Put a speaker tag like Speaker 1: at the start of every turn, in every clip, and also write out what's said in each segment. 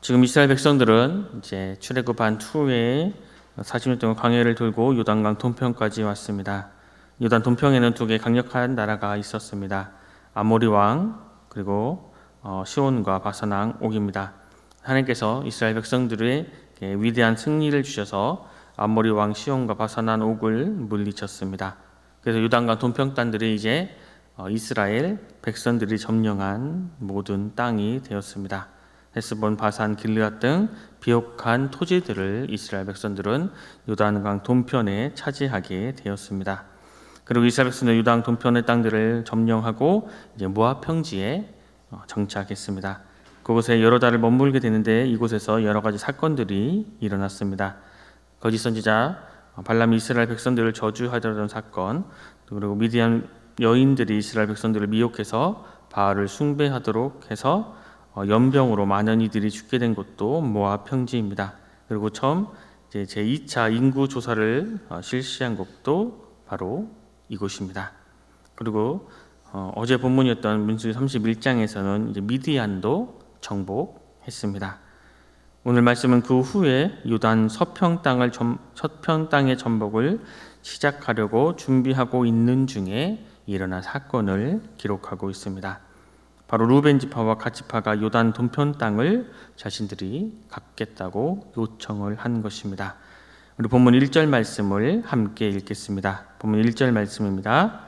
Speaker 1: 지금 이스라엘 백성들은 이제 출애굽한 후에 40년 동안 광야를 돌고 요단강 동편까지 왔습니다. 요단 동편에는 두 개 강력한 나라가 있었습니다. 아모리 왕 그리고 시온과 바산 왕 옥입니다. 하나님께서 이스라엘 백성들의 위대한 승리를 주셔서 아모리 왕 시온과 바산 왕 옥을 물리쳤습니다. 그래서 요단강 동편 땅들이 이제 이스라엘 백성들이 점령한 모든 땅이 되었습니다. 헤스본, 바산, 길르앗 등 비옥한 토지들을 이스라엘 백성들은 요단강 동편에 차지하게 되었습니다. 그리고 이스라엘 백성들은 요단 동편의 땅들을 점령하고 이제 모압 평지에 정착했습니다. 그곳에 여러 달을 머물게 되는데 이곳에서 여러 가지 사건들이 일어났습니다. 거짓 선지자 발람이 이스라엘 백성들을 저주하던 사건, 그리고 미디안 여인들이 이스라엘 백성들을 미혹해서 바알을 숭배하도록 해서 연병으로 많은 이들이 죽게 된 곳도 모압 평지입니다. 그리고 처음 제2차 인구 조사를 실시한 곳도 바로 이곳입니다. 그리고 어제 본문이었던 민수기 31장에서는 이제 미디안도 정복했습니다. 오늘 말씀은 그 후에 요단 서평 땅의 정복을 시작하려고 준비하고 있는 중에 일어난 사건을 기록하고 있습니다. 바로 루벤 지파와 갓 지파가 요단 동편 땅을 자신들이 갖겠다고 요청을 한 것입니다. 우리 본문 1절 말씀을 함께 읽겠습니다. 본문 1절 말씀입니다.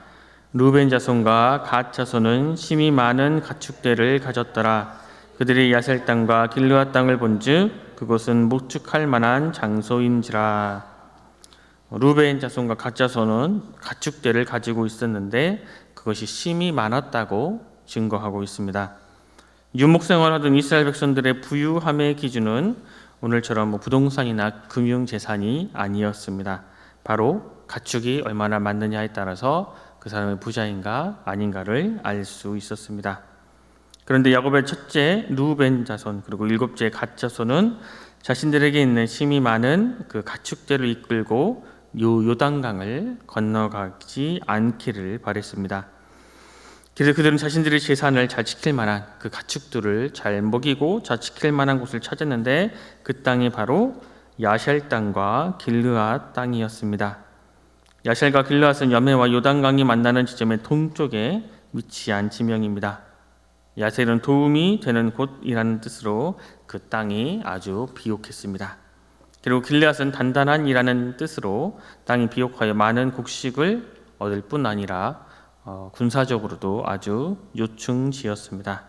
Speaker 1: 루벤 자손과 갓 자손은 심히 많은 가축대를 가졌더라. 그들이 야셀 땅과 길르앗 땅을 본즉 그곳은 목축할 만한 장소인지라. 루벤 자손과 갓 자손은 가축대를 가지고 있었는데 그것이 심히 많았다고 증거하고 있습니다. 유목생활하던 이스라엘 백성들의 부유함의 기준은 오늘처럼 부동산이나 금융재산이 아니었습니다. 바로 가축이 얼마나 많느냐에 따라서 그 사람의 부자인가 아닌가를 알 수 있었습니다. 그런데 야곱의 첫째 루벤 자손 그리고 일곱째 갓 자손은 자신들에게 있는 심히 많은 그 가축대를 이끌고 요단강을 건너가지 않기를 바랬습니다. 그래서 그들은 자신들의 재산을 잘 지킬 만한 그 가축들을 잘 먹이고 잘 지킬 만한 곳을 찾았는데 그 땅이 바로 야셀 땅과 길르앗 땅이었습니다. 야셀과 길르앗은 여매와 요단강이 만나는 지점의 동쪽에 위치한 지명입니다. 야셀은 도움이 되는 곳이라는 뜻으로 그 땅이 아주 비옥했습니다. 그리고 길르앗은 단단한이라는 뜻으로 땅이 비옥하여 많은 곡식을 얻을 뿐 아니라 군사적으로도 아주 요충지였습니다.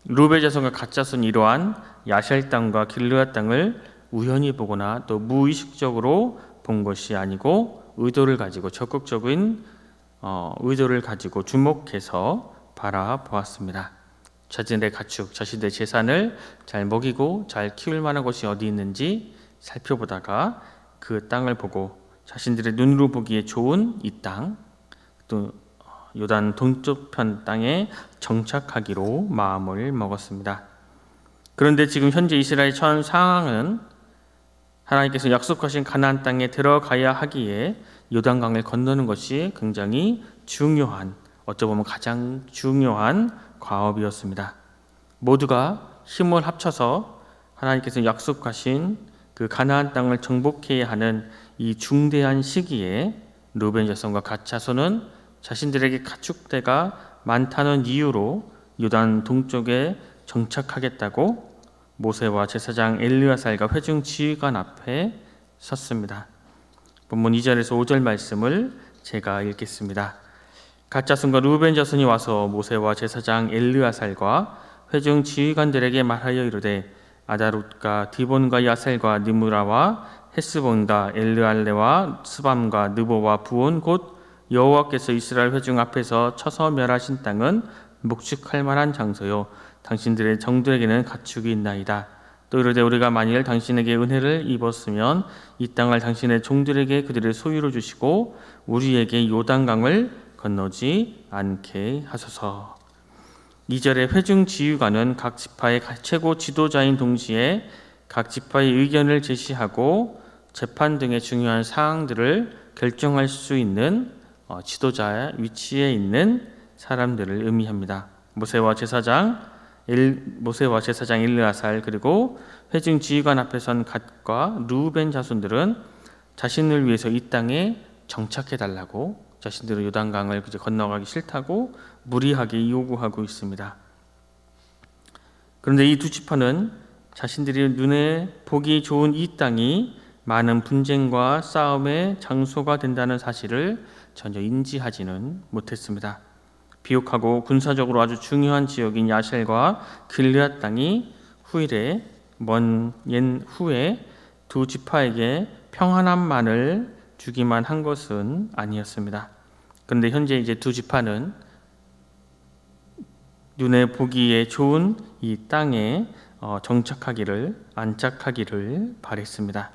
Speaker 1: 루벤 자손과 갓 자손이 이러한 야셀 땅과 길르앗 땅을 우연히 보거나 또 무의식적으로 본 것이 아니고 의도를 가지고 적극적인 의도를 가지고 주목해서 바라보았습니다. 자신의 가축, 자신의 재산을 잘 먹이고 잘 키울 만한 곳이 어디 있는지 살펴보다가 그 땅을 보고 자신들의 눈으로 보기에 좋은 이 땅, 또 요단 동쪽편 땅에 정착하기로 마음을 먹었습니다. 그런데 지금 현재 이스라엘 현 상황은 하나님께서 약속하신 가나안 땅에 들어가야 하기에 요단강을 건너는 것이 굉장히 중요한, 어찌 보면 가장 중요한 과업이었습니다. 모두가 힘을 합쳐서 하나님께서 약속하신 그 가나안 땅을 정복해야 하는 이 중대한 시기에 루벤 자손과 갓 자손은 자신들에게 가축대가 많다는 이유로 요단 동쪽에 정착하겠다고 모세와 제사장 엘르아살과 회중 지휘관 앞에 섰습니다. 본문 2절에서 5절 말씀을 제가 읽겠습니다. 갓 자손과 루벤 자손이 와서 모세와 제사장 엘르아살과 회중 지휘관들에게 말하여 이르되 아다롯과 디본과 야셀과 느무라와 헤스본과 엘르알레와 스밤과 느보와 부온 곧 여호와께서 이스라엘 회중 앞에서 쳐서 멸하신 땅은 목축할 만한 장소요 당신들의 정들에게는 가축이 있나이다. 또 이르되 우리가 만일 당신에게 은혜를 입었으면 이 땅을 당신의 종들에게 그들의 소유로 주시고 우리에게 요단강을 건너지 않게 하소서. 2절의 회중 지휘관은 각 지파의 최고 지도자인 동시에 각 지파의 의견을 제시하고 재판 등의 중요한 사항들을 결정할 수 있는 지도자의 위치에 있는 사람들을 의미합니다. 모세와 제사장 모세와 제사장 엘르아살 그리고 회중 지휘관 앞에 선 갓과 르우벤 자손들은 자신을 위해서 이 땅에 정착해 달라고 자신들은 요단강을 건너가기 싫다고 무리하게 요구하고 있습니다. 그런데 이 두 지파는 자신들이 눈에 보기 좋은 이 땅이 많은 분쟁과 싸움의 장소가 된다는 사실을 전혀 인지하지는 못했습니다. 비옥하고 군사적으로 아주 중요한 지역인 야셀과 길르앗 땅이 후일에 먼 후에 두 지파에게 평안함만을 주기만 한 것은 아니었습니다. 그런데 현재 이제 두 지파는 눈에 보기에 좋은 이 땅에 안착하기를 바랬습니다.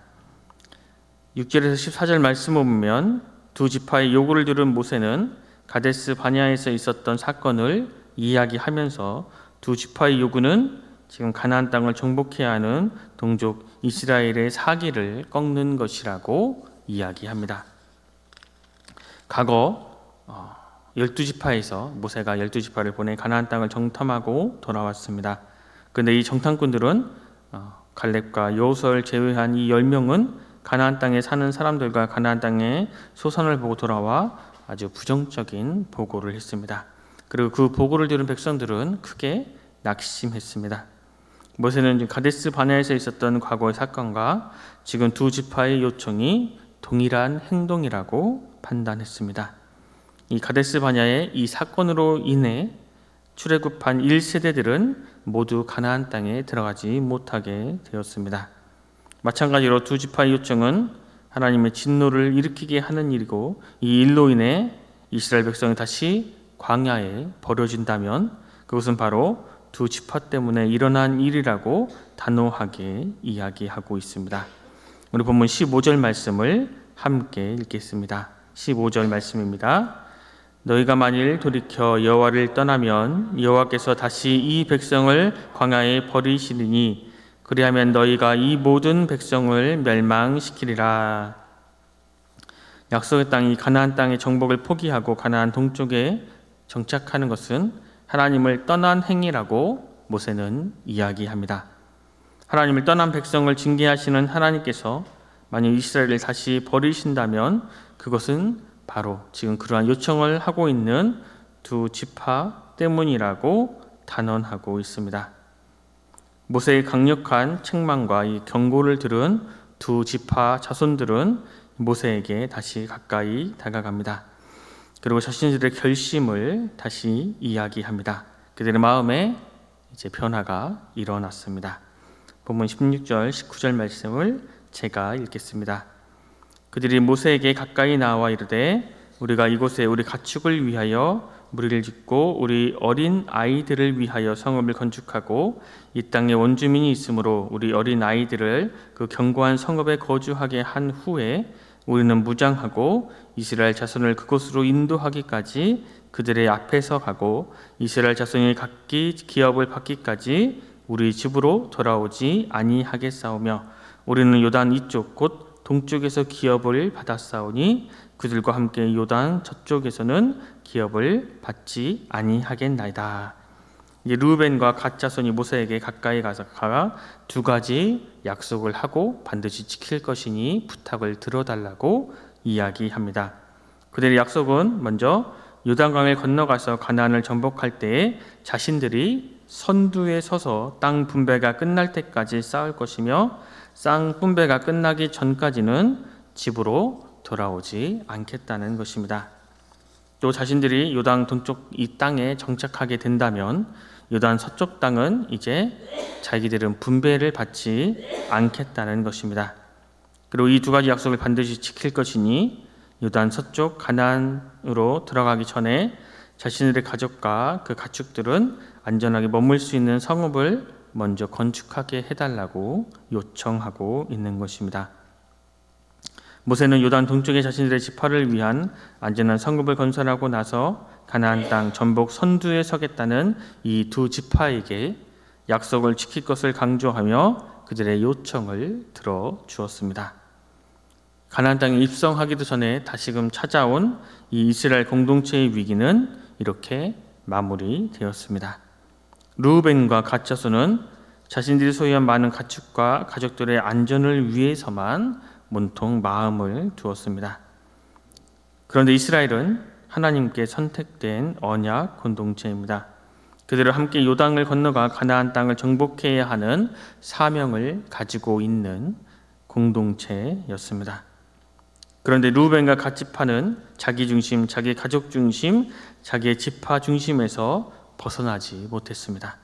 Speaker 1: 6절에서 14절 말씀을 보면 두 지파의 요구를 들은 모세는 가데스 바냐에서 있었던 사건을 이야기하면서 두 지파의 요구는 지금 가나안 땅을 정복해야 하는 동족 이스라엘의 사기를 꺾는 것이라고 이야기합니다. 과거 12지파에서 모세가 12지파를 보내 가나안 땅을 정탐하고 돌아왔습니다. 그런데 이 정탐꾼들은 갈렙과 여호수아를 제외한 이 10명은 가나안 땅에 사는 사람들과 가나안 땅의 소산을 보고 돌아와 아주 부정적인 보고를 했습니다. 그리고 그 보고를 들은 백성들은 크게 낙심했습니다. 모세는 가데스 바네아에서 있었던 과거의 사건과 지금 두 지파의 요청이 동일한 행동이라고 판단했습니다. 이 가데스 바네아의 이 사건으로 인해 출애굽한 1세대들은 모두 가나안 땅에 들어가지 못하게 되었습니다. 마찬가지로 두 지파의 요청은 하나님의 진노를 일으키게 하는 일이고 이 일로 인해 이스라엘 백성이 다시 광야에 버려진다면 그것은 바로 두 지파 때문에 일어난 일이라고 단호하게 이야기하고 있습니다. 우리 본문 15절 말씀을 함께 읽겠습니다. 15절 말씀입니다. 너희가 만일 돌이켜 여호와를 떠나면 여호와께서 다시 이 백성을 광야에 버리시리니 그리하면 너희가 이 모든 백성을 멸망시키리라. 약속의 땅이 가나안 땅의 정복을 포기하고 가나안 동쪽에 정착하는 것은 하나님을 떠난 행위라고 모세는 이야기합니다. 하나님을 떠난 백성을 징계하시는 하나님께서 만약 이스라엘을 다시 버리신다면 그것은 바로 지금 그러한 요청을 하고 있는 두 지파 때문이라고 단언하고 있습니다. 모세의 강력한 책망과 이 경고를 들은 두 지파 자손들은 모세에게 다시 가까이 다가갑니다. 그리고 자신들의 결심을 다시 이야기합니다. 그들의 마음에 이제 변화가 일어났습니다. 본문 16절, 19절 말씀을 제가 읽겠습니다. 그들이 모세에게 가까이 나와 이르되 우리가 이곳에 우리 가축을 위하여 무리를 짓고 우리 어린 아이들을 위하여 성읍을 건축하고 이 땅에 원주민이 있으므로 우리 어린 아이들을 그 견고한 성읍에 거주하게 한 후에 우리는 무장하고 이스라엘 자손을 그곳으로 인도하기까지 그들의 앞에서 가고 이스라엘 자손이 각기 기업을 받기까지 우리 집으로 돌아오지 아니하겠사오며 우리는 요단 이쪽 곧 동쪽에서 기업을 받았사오니 그들과 함께 요단 저쪽에서는 기업을 받지 아니하겠나이다. 이제 르우벤과 갓 자손이 모세에게 가까이 가서 두 가지 약속을 하고 반드시 지킬 것이니 부탁을 들어달라고 이야기합니다. 그들의 약속은 먼저 요단강을 건너가서 가나안을 정복할 때에 자신들이 선두에 서서 땅 분배가 끝날 때까지 싸울 것이며 땅 분배가 끝나기 전까지는 집으로 돌아오지 않겠다는 것입니다. 또 자신들이 요단 동쪽 이 땅에 정착하게 된다면 요단 서쪽 땅은 이제 자기들은 분배를 받지 않겠다는 것입니다. 그리고 이 두 가지 약속을 반드시 지킬 것이니 요단 서쪽 가나안으로 들어가기 전에 자신들의 가족과 그 가축들은 안전하게 머물 수 있는 성읍을 먼저 건축하게 해달라고 요청하고 있는 것입니다. 모세는 요단 동쪽에 자신들의 지파를 위한 안전한 성읍을 건설하고 나서 가나안 땅 전복 선두에 서겠다는 이 두 지파에게 약속을 지킬 것을 강조하며 그들의 요청을 들어주었습니다. 가나안 땅에 입성하기도 전에 다시금 찾아온 이 이스라엘 공동체의 위기는 이렇게 마무리되었습니다. 르우벤과 갓 자손은 자신들이 소유한 많은 가축과 가족들의 안전을 위해서만 온통 마음을 두었습니다. 그런데 이스라엘은 하나님께 선택된 언약 공동체입니다. 그들은 함께 요단을 건너가 가나안 땅을 정복해야 하는 사명을 가지고 있는 공동체였습니다. 그런데 르우벤과 갓 지파는 자기 중심, 자기 가족 중심, 자기의 지파 중심에서 벗어나지 못했습니다.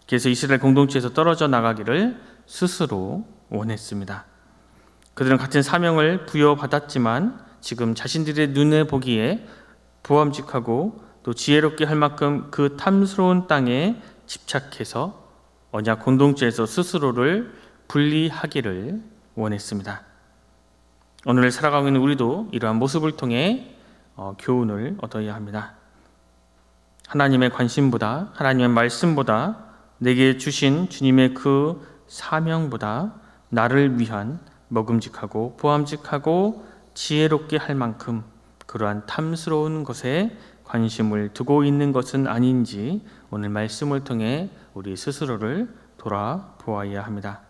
Speaker 1: 그래서 이스라엘 공동체에서 떨어져 나가기를 스스로 원했습니다. 그들은 같은 사명을 부여받았지만 지금 자신들의 눈에 보기에 보암직하고 또 지혜롭게 할 만큼 그 탐스러운 땅에 집착해서 언약 공동체에서 스스로를 분리하기를 원했습니다. 오늘 살아가고 있는 우리도 이러한 모습을 통해 교훈을 얻어야 합니다. 하나님의 관심보다, 하나님의 말씀보다, 내게 주신 주님의 그 사명보다 나를 위한 먹음직하고 보암직하고 지혜롭게 할 만큼 그러한 탐스러운 것에 관심을 두고 있는 것은 아닌지 오늘 말씀을 통해 우리 스스로를 돌아보아야 합니다.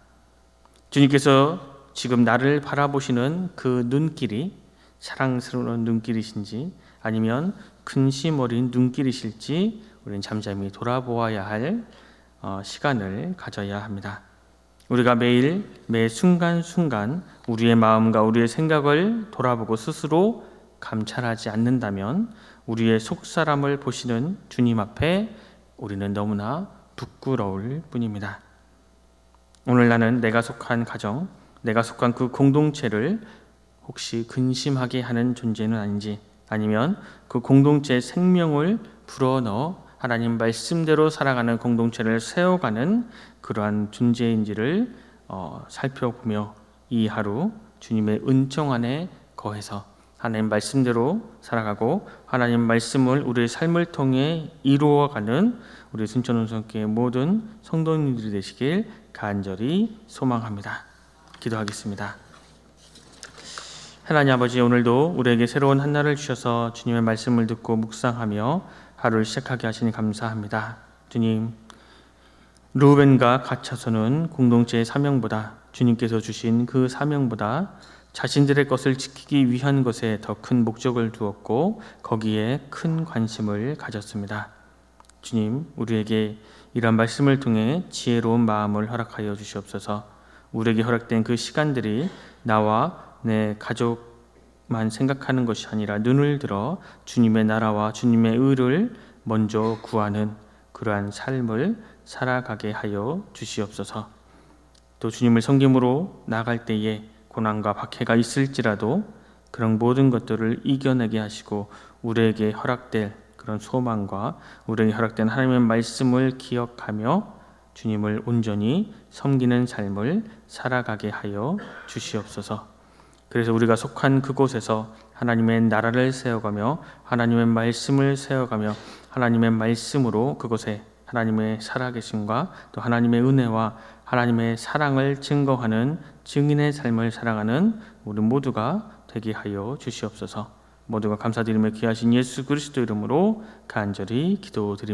Speaker 1: 주님께서 지금 나를 바라보시는 그 눈길이 사랑스러운 눈길이신지 아니면 근심 어린 눈길이실지 우리는 잠잠히 돌아보아야 할 시간을 가져야 합니다. 우리가 매일 매 순간순간 우리의 마음과 우리의 생각을 돌아보고 스스로 감찰하지 않는다면 우리의 속사람을 보시는 주님 앞에 우리는 너무나 부끄러울 뿐입니다. 오늘 나는 내가 속한 가정, 내가 속한 그 공동체를 혹시 근심하게 하는 존재는 아닌지, 아니면 그 공동체의 생명을 불어넣어 하나님 말씀대로 살아가는 공동체를 세워가는 그러한 존재인지를 살펴보며 이 하루 주님의 은총 안에 거해서 하나님 말씀대로 살아가고 하나님 말씀을 우리의 삶을 통해 이루어가는 우리 순천운성교회 모든 성도님들이 되시길 간절히 소망합니다. 기도하겠습니다. 하나님 아버지, 오늘도 우리에게 새로운 한날을 주셔서 주님의 말씀을 듣고 묵상하며 하루를 시작하게 하시니 감사합니다. 주님, 르우벤과 갓 자손은 공동체의 사명보다, 주님께서 주신 그 사명보다 자신들의 것을 지키기 위한 것에 더 큰 목적을 두었고 거기에 큰 관심을 가졌습니다. 주님, 우리에게 이런 말씀을 통해 지혜로운 마음을 허락하여 주시옵소서. 우리에게 허락된 그 시간들이 나와 내 가족만 생각하는 것이 아니라 눈을 들어 주님의 나라와 주님의 의를 먼저 구하는 그러한 삶을 살아가게 하여 주시옵소서. 또 주님을 섬김으로 나갈 때에 고난과 박해가 있을지라도 그런 모든 것들을 이겨내게 하시고 우리에게 허락될 그런 소망과 우리에게 허락된 하나님의 말씀을 기억하며 주님을 온전히 섬기는 삶을 살아가게 하여 주시옵소서. 그래서 우리가 속한 그곳에서 하나님의 나라를 세워가며 하나님의 말씀을 세워가며 하나님의 말씀으로 그곳에 하나님의 살아계심과 또 하나님의 은혜와 하나님의 사랑을 증거하는 증인의 삶을 살아가는 우리 모두가 되게 하여 주시옵소서. 모두가 감사드리며 귀하신 예수 그리스도 이름으로 간절히 기도드립니다.